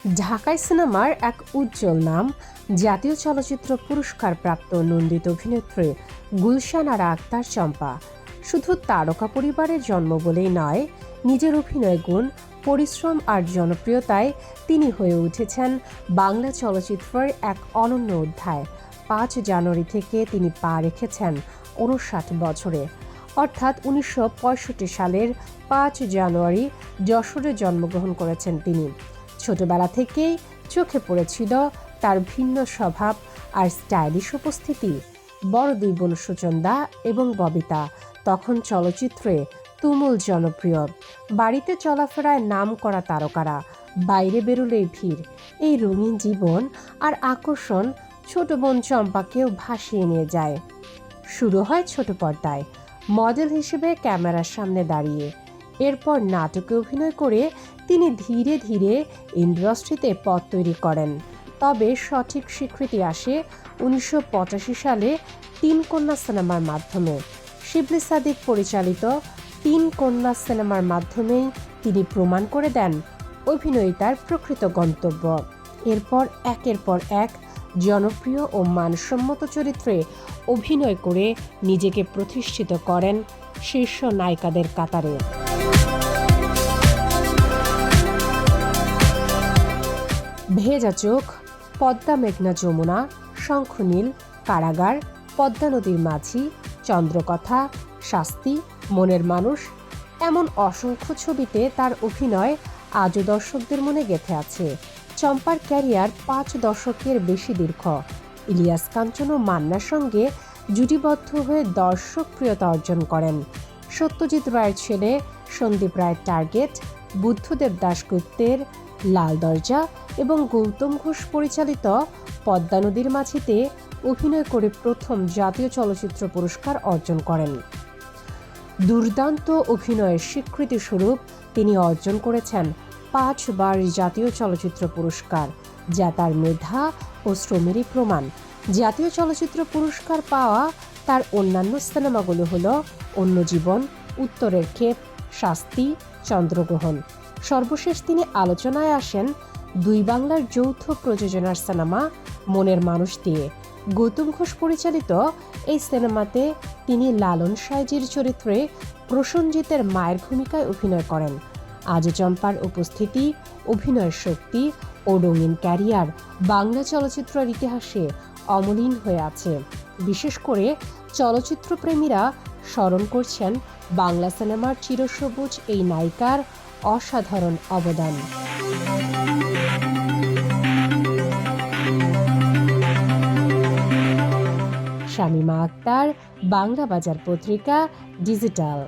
ঢাকাই সিনেমার এক উজ্জ্বল নাম, জাতীয় চলচ্চিত্র পুরস্কার প্রাপ্ত নন্দিত অভিনেত্রী গুলশান আরা আক্তার চম্পা শুধু তারকা পরিবারের জন্ম বলেই নয়, নিজের অভিনয় গুণ, পরিশ্রম আর জনপ্রিয়তায় তিনি হয়ে উঠেছেন বাংলা চলচ্চিত্রের এক অনন্য অধ্যায়। ৫ জানুয়ারি থেকে তিনি পা রেখেছেন ৫৯ বছরে, অর্থাৎ ১৯৬৫ সালের ৫ জানুয়ারি যশোরে জন্মগ্রহণ করেছেন তিনি। ছোটবেলা থেকেই চোখে পড়েছিল তার ভিন্ন স্বভাব আর স্টাইলিশ উপস্থিতি। বড় দুই বোন সুচন্দা এবং ববিতা তখন চলচ্চিত্রে তুমুল জনপ্রিয়। বাড়িতে চলাফেরায় নাম করা তারকারা, বাইরে বেরোলেই ভিড়। এই রঙিন জীবন আর আকর্ষণ ছোট বোন চম্পাকেও ভাসিয়ে নিয়ে যায়। শুরু হয় ছোট পর্দায় মডেল হিসেবে ক্যামেরার সামনে দাঁড়িয়ে। এরপর নাটকে অভিনয় করে তিনি ধীরে ধীরে ইন্ডাস্ট্রিতে পথ তৈরি করেন। তবে সঠিক স্বীকৃতি আসে ১৯৮৫ সালে ৩ কন্যা সিনেমার মাধ্যমে। শিবলি সাদিক পরিচালিত ৩ কন্যা সিনেমার মাধ্যমেই তিনি প্রমাণ করে দেন অভিনয় তার প্রকৃত গন্তব্য। এরপর একের পর এক জনপ্রিয় ও মানসম্মত চরিত্রে অভিনয় করে নিজেকে প্রতিষ্ঠিত করেন শীর্ষ নায়িকাদের কাতারে। ভেজা চোখ, পদ্মা মেঘনা যমুনা, শঙ্খনীল, কারাগার, পদ্মা নদীর মাঝি, চন্দ্রকথা, শাস্তি, মনের মানুষ, এমন অসংখ্য ছবিতে তার অভিনয় আজও দর্শকদের মনে গেঁথে আছে। চম্পার ক্যারিয়ার ৫ দশকের বেশি দীর্ঘ। ইলিয়াস কাঞ্চন ও মান্নার সঙ্গে জুটিবদ্ধ হয়ে দর্শক প্রিয়তা অর্জন করেন। সত্যজিৎ রায়ের ছেলে সন্দীপ রায়ের টার্গেট, বুদ্ধদেব দাশগুপ্তের লাল দরজা এবং গৌতম ঘোষ পরিচালিত পদ্মা নদীর মাঝিতে অভিনয় করে প্রথম জাতীয় চলচ্চিত্র পুরস্কার অর্জন করেন। দুর্দান্ত অভিনয়ের স্বীকৃতিস্বরূপ তিনি অর্জন করেছেন ৫ বার জাতীয় চলচ্চিত্র পুরস্কার, যা তার মেধা ও শ্রমেরই প্রমাণ। জাতীয় চলচ্চিত্র পুরস্কার পাওয়া তার অন্যান্য সিনেমাগুলো হল অন্যজীবন, উত্তরের ক্ষেপ, শাস্তি, চন্দ্রগ্রহণ। সর্বশেষ তিনি আলোচনায় আসেন দুই বাংলার যৌথ প্রযোজনার সিনেমা মনের মানুষ দিয়ে। গৌতম ঘোষ পরিচালিত এই সিনেমাতে তিনি লালন সাইজির চরিত্রে প্রসেনজিতের মায়ের ভূমিকায় অভিনয় করেন। আজ চম্পার উপস্থিতি, অভিনয়ের শক্তি ও রঙিন ক্যারিয়ার বাংলা চলচ্চিত্রের ইতিহাসে অমলিন হয়ে আছে। বিশেষ করে চলচ্চিত্রপ্রেমীরা স্মরণ করছেন বাংলা সিনেমার চিরসবুজ এই নায়িকার অসাধারণ অবদান। শামীমা আক্তার, বাংলা বাজার পত্রিকা, ডিজিটাল।